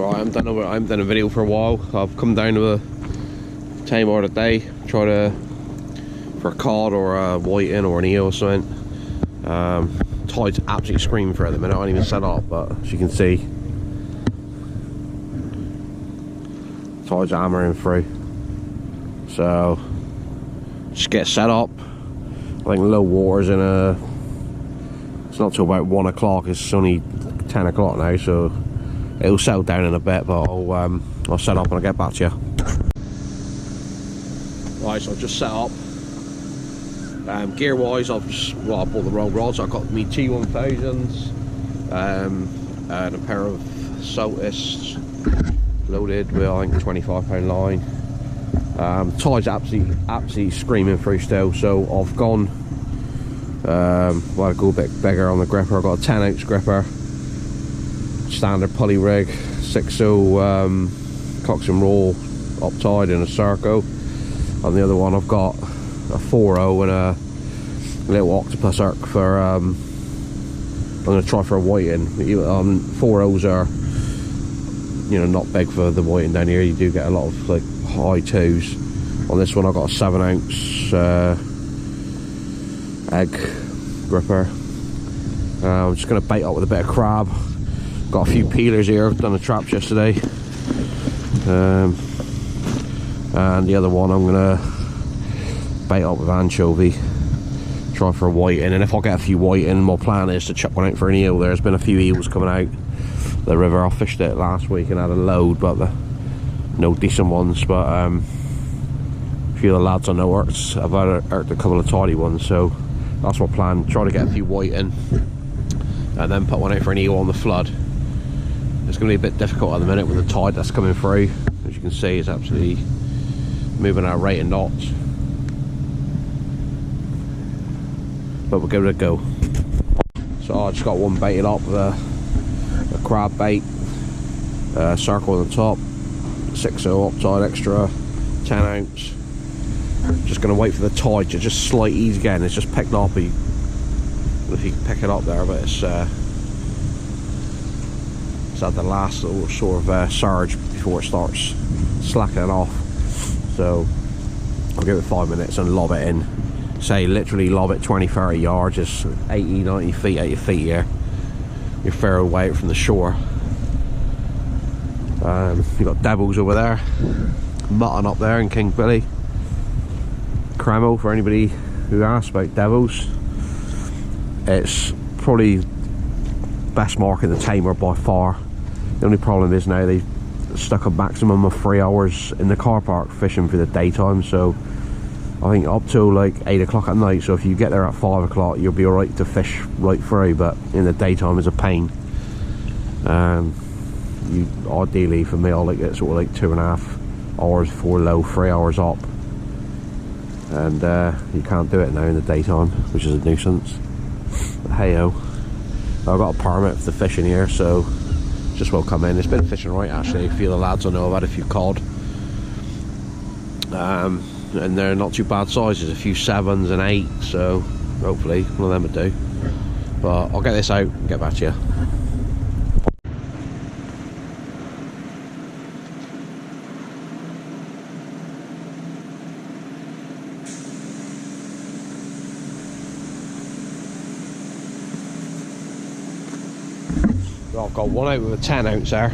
Right, I haven't done a video for a while. I've come down to a Tamar today, for a cod or a whiting or an eel or something. Tide's absolutely screaming for it at the minute. I haven't even set up, but as you can see, tide's hammering through. So just get set up. I think low water's in it's not till about 1 o'clock. It's only 10 o'clock now, so it'll settle down in a bit, but I'll set up and I'll get back to you. Right, so I've just set up. Gear wise, I bought the wrong rods. I got me T1000s and a pair of Saltists loaded with, I think, £25 line. Tide's absolutely screaming through still, so I've gone well, I go a bit bigger on the gripper. I've got a 10-ounce gripper, standard pulley rig, 6-0 Cox and Roll up tide in a circle. On the other one I've got a 4-0 and a little octopus arc for I'm going to try for a whiting. 4-0s are, you know, not big for the whiting down here. You do get a lot of like high 2s. On this one I've got a 7-ounce egg gripper. I'm just going to bait up with a bit of crab. Got a few peelers here. I've done the traps yesterday. And the other one I'm going to bait up with anchovy, try for a whiting, and if I get a few whiting, my plan is to chuck one out for an eel. There's been a few eels coming out the river. I fished it last week and had a load, but no decent ones. But a few of the lads I know have had a couple of tidy ones, so that's my plan. Try to get a few whiting and then put one out for an eel on the flood. It's going to be a bit difficult at the minute with the tide that's coming through. As you can see, it's absolutely moving at a rate of knots, but we'll give it a go. So I just got one baited up with a crab bait, circle on the top, 6-0 up tide extra, 10-ounce. Just going to wait for the tide to just slight ease again. It's just picked up, if you can pick it up there, but it's at the last little sort of surge before it starts slackening off. So I'll give it 5 minutes and lob it in. Say literally lob it 20-30 yards, just 80-90 feet at your feet here. You're fair away from the shore. You've got devils over there, mutton up there in King Billy. Cremo, for anybody who asks about devils, it's probably best mark in the Tamar by far. The only problem is now they've stuck a maximum of 3 hours in the car park fishing for the daytime, so I think up till like 8 o'clock at night. So if you get there at 5 o'clock, you'll be alright to fish right through, but in the daytime is a pain. Ideally for me, I like it sort of like 2.5 hours before low, 3 hours up, and you can't do it now in the daytime, which is a nuisance. But hey ho, I've got a permit for the fishing here, so just will come in. It's been fishing right actually. A few of the lads I know have had a few cod, and they're not too bad sizes, a few 7s and 8s, so hopefully one of them would do. But I'll get this out and get back to you. I've got one out with a 10-ounce there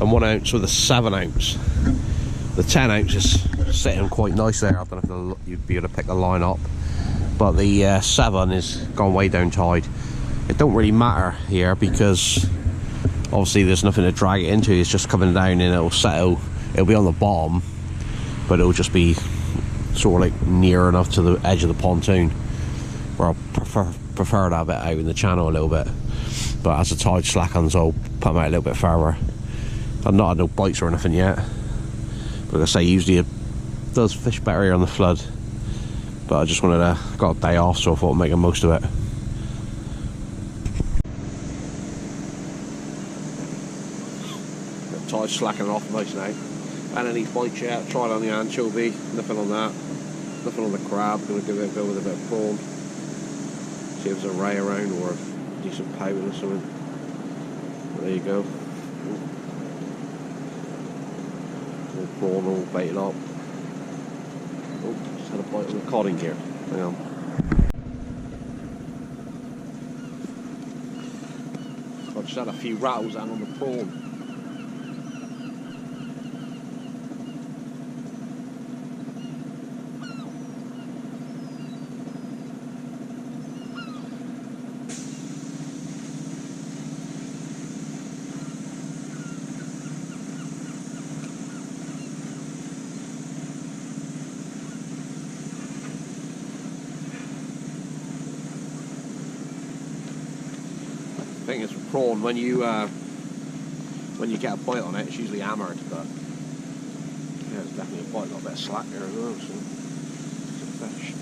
and 1 ounce with a 7-ounce. The 10-ounce is sitting quite nice there. I don't know if you'd be able to pick the line up, but the 7 is gone way down tide. It don't really matter here because obviously there's nothing to drag it into. It's just coming down and it'll settle. It'll be on the bottom, but it'll just be sort of like near enough to the edge of the pontoon, where I prefer to have it out in the channel a little bit. But as the tide slackens, I'll put them out a little bit further. I've not had no bites or anything yet, but like I say, usually it does fish better here on the flood. But I just got a day off, so I thought I'd make the most of it. The tide's slackening off nice now. And any bites yet, tried on the anchovy, nothing on that. Nothing on the crab, going to give it a go with a bit of prawn. See if there's a ray around or a decent pout or something. There you go. prawn all baited up. Oh, just had a bite of the cod in here. Hang on. I just had a few rattles out on the prawn. I think it's a prawn. When you get a bite on it, it's usually hammered, but yeah, it's definitely a bite. Got a bit of slack there as well. So it's a fish.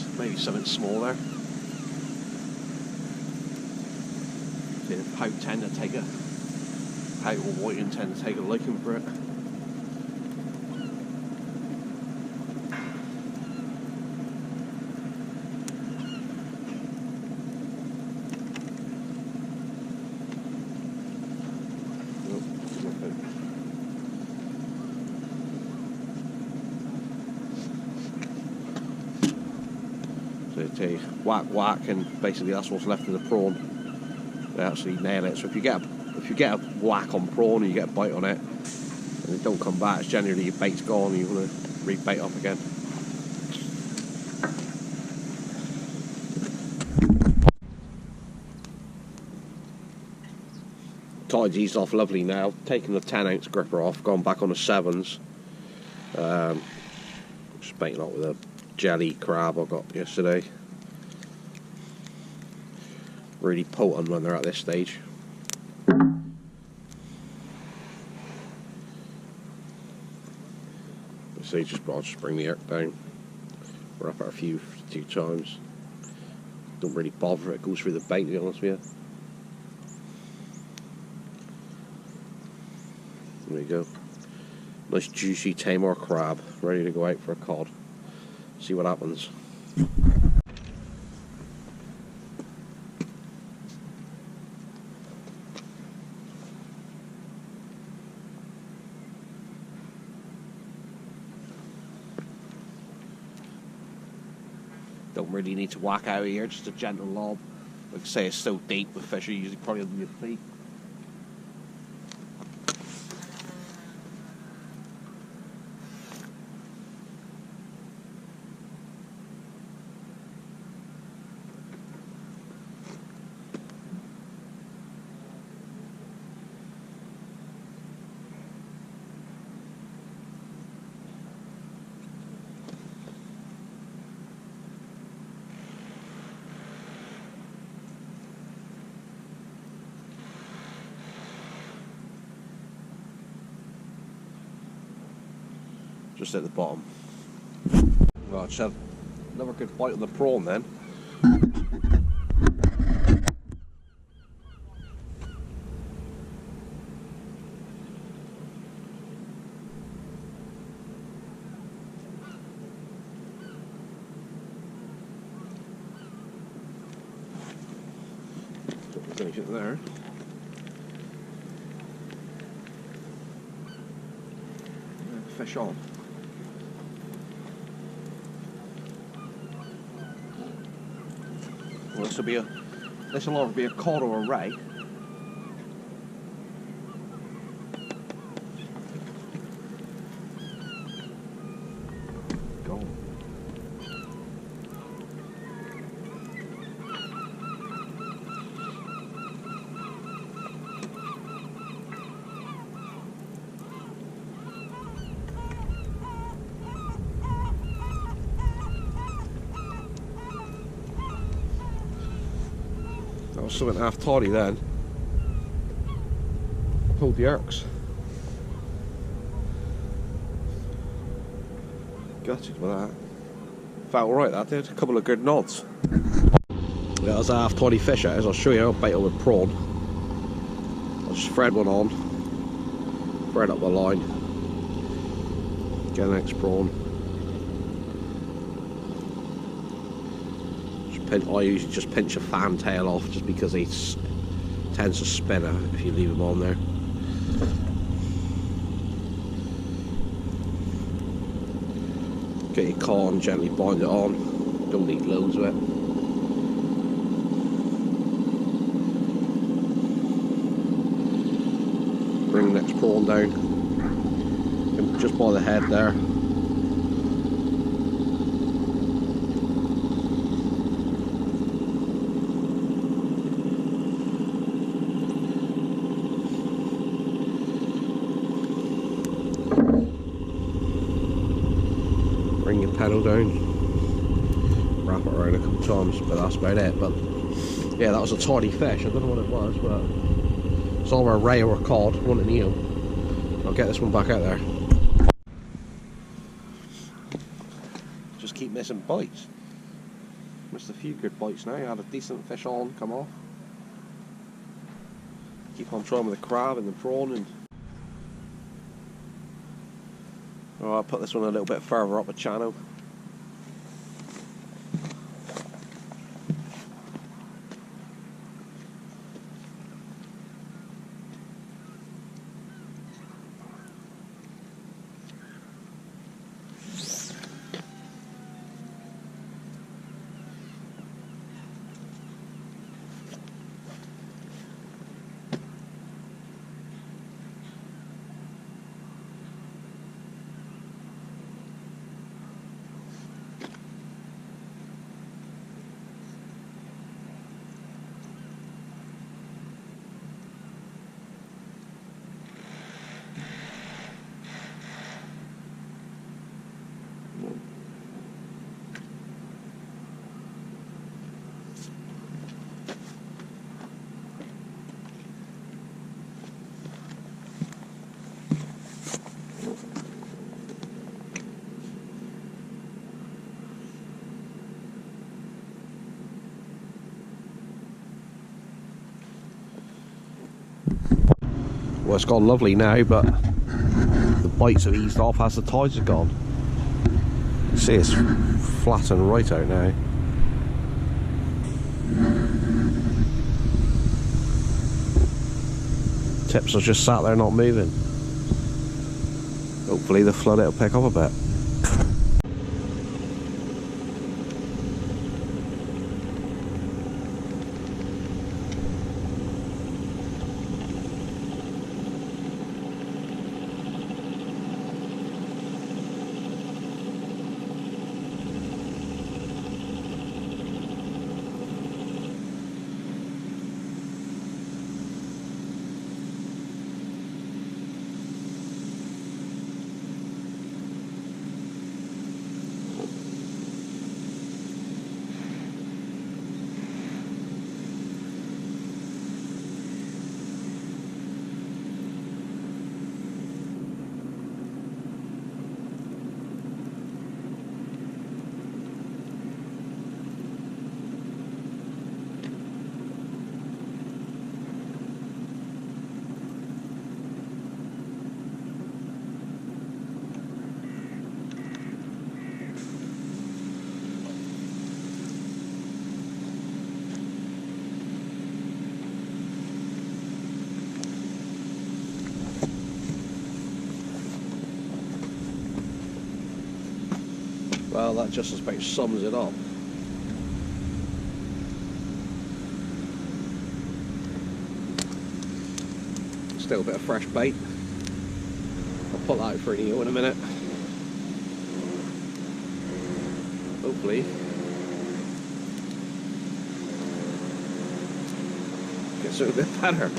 Yeah, maybe something small there. Pouting tend to take a Pout or Pouting tend to take a liking for it. So they whack whack, and basically that's what's left of the prawn. They actually nail it. So if you get a whack on prawn and you get a bite on it and it don't come back, it's generally your bait's gone and you want to re-bait up again. Tide's eased off lovely now. Taking the 10-ounce gripper off, gone back on the 7s. Just baiting up with a jelly crab I got yesterday. Really potent when they're at this stage. So I'll just bring the hook down. We're up at a few times. Don't really bother if it goes through the bait, to be honest with you. There you go. Nice juicy Tamar crab, ready to go out for a cod. See what happens. Don't really need to whack out here, just a gentle lob. Like I say, it's so deep with fish, you usually probably on your feet. Just at the bottom. Well, I just had another good bite on the prawn then. Don't there's anything there. Fish on. Well, this will either be a cod or a ray. Go on. That was something half toddy then. Pulled the arcs. Gutted with that. Felt alright, that did. A couple of good nods. Yeah, that was a half toddy fish, that is. I'll show you how to bait it with prawn. I'll just thread one on. Thread up the line. Get the next prawn. Just I usually just pinch a fantail off, just because it tends to spin if you leave them on there. Get your car and gently bind it on. Don't need loads of it. Bring the next prawn down, and just by the head there. Bring your pedal down, wrap it around a couple of times, but that's about it. But yeah, that was a tiny fish. I don't know what it was, but it's either a ray or a cod, one an eel. I'll get this one back out there. Just keep missing bites. Missed a few good bites now. Had a decent fish on, come off. Keep on trying with the crab and the prawn. And oh, I'll put this one a little bit further up the channel. Well, it's gone lovely now, but the bites have eased off as the tides have gone. You see, it's flattened right out now. Tips are just sat there not moving. Hopefully the flood will pick up a bit. Well, that just about sums it up. Still a bit of fresh bait. I'll put that out for an eel in a minute. Hopefully. Gets a bit better.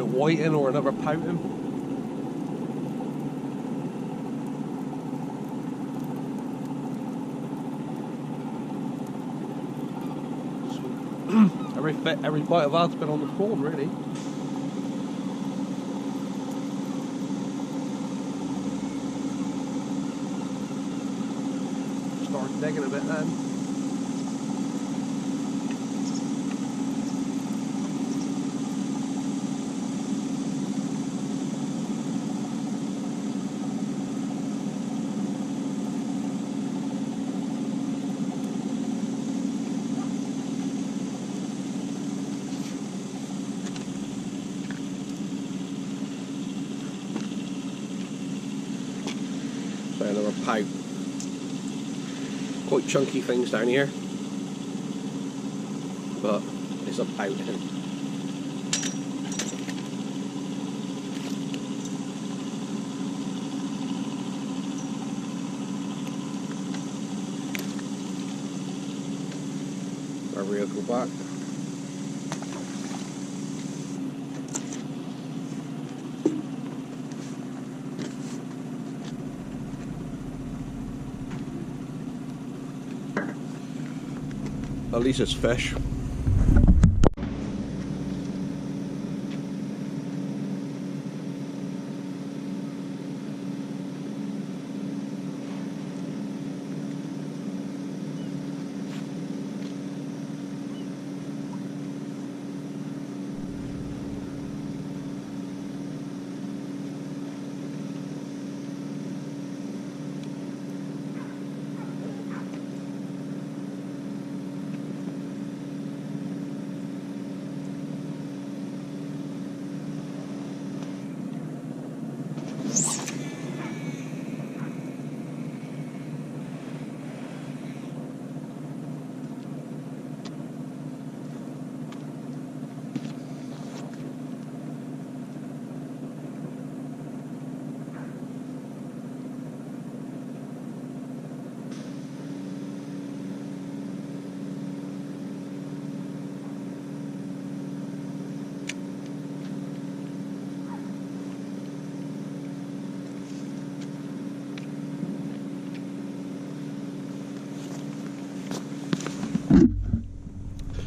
about whiting or another pouting. Every bite of that's been on the prawn, really. Start digging a bit then. Another pout. Quite chunky things down here, but it's a pout. Our reel go back. At least it's fish.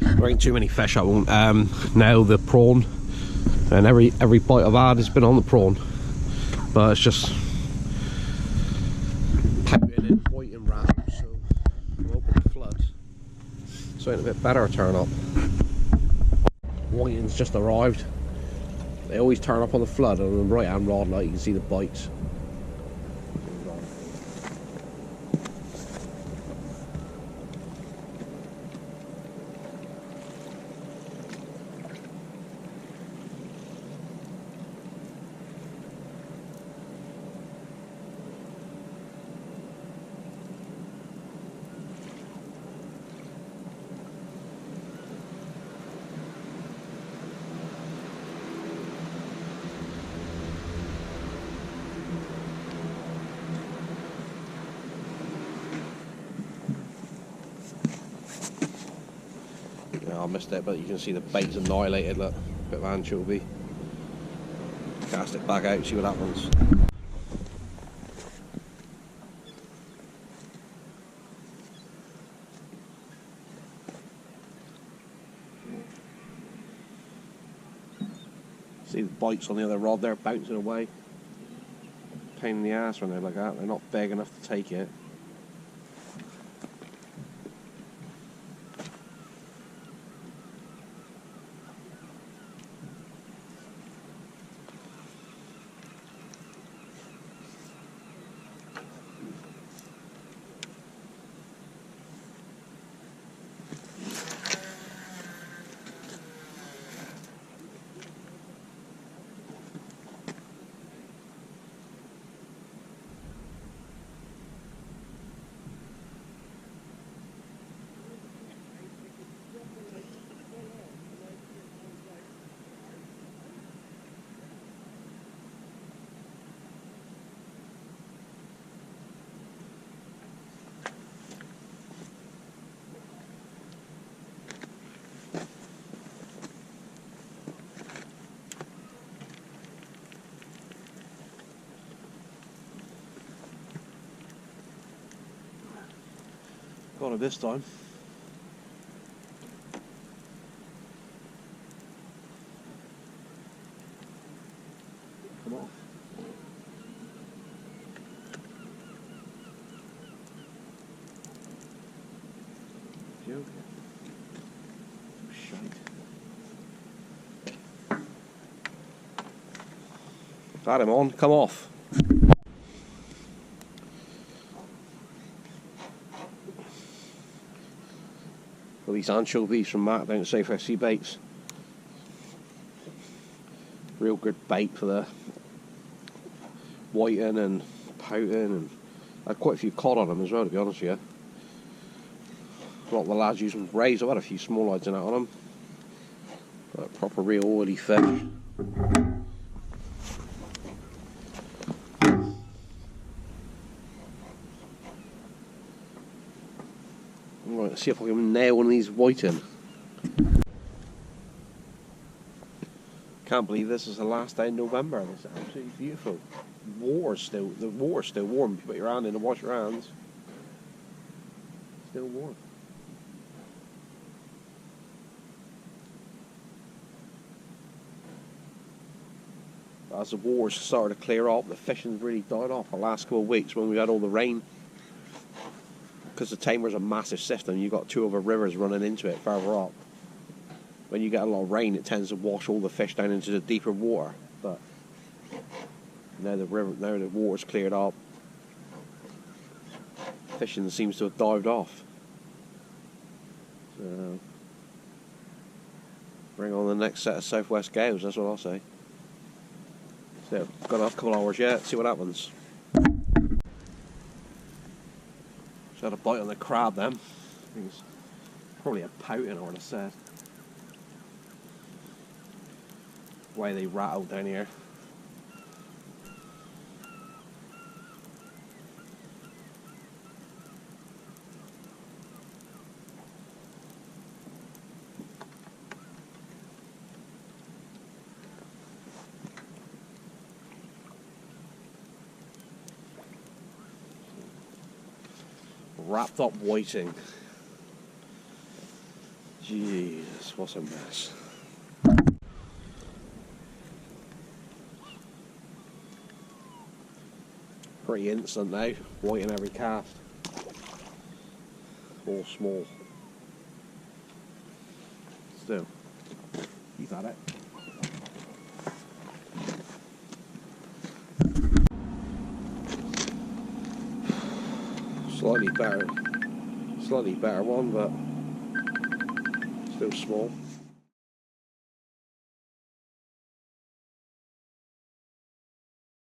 There ain't too many fish I won't. Now the prawn, and every bite I've had has been on the prawn, but it's just pouting and whiting wrapped, so I'm hoping the flood something a bit better turn up. Whiting's just arrived. They always turn up on the flood, and on the right hand rod light you can see the bites. I missed it, but you can see the bait's annihilated. Look, bit of anchovy. Cast it back out, see what happens. See the bites on the other rod there bouncing away. Pain in the ass when they're like that. They're not big enough to take it. Got it this time. Come on. Joking. Shite. Got him on, come off. Well, these anchovies from Matt down at Safe FC Baits. Real good bait for the whiting and pouting, and I had quite a few cod on them as well, to be honest with you. A lot of the lads using rays. I've had a few small lights in out on them. But proper real oily fish. Right, let's see if I can nail one of these whiting. Can't believe this is the last day in November. It's absolutely beautiful. The water's still warm. If you put your hand in and wash your hands, still warm. As the waters started to clear up, the fishing's really died off the last couple of weeks when we had all the rain. Because the Tamar's a massive system, you've got two other rivers running into it further up. When you get a lot of rain, it tends to wash all the fish down into the deeper water. But now the water's cleared up, fishing seems to have dived off. So bring on the next set of southwest gales, that's what I'll say. So got a couple of hours yet, see what happens. Just had a bite on the crab then. I think it's probably a pouting, I would have said. The way they rattled down here. Wrapped up whiting. Jesus, what a mess. Pretty instant now, white in every cast. All small. Still, keep at it. Slightly better one, but still small.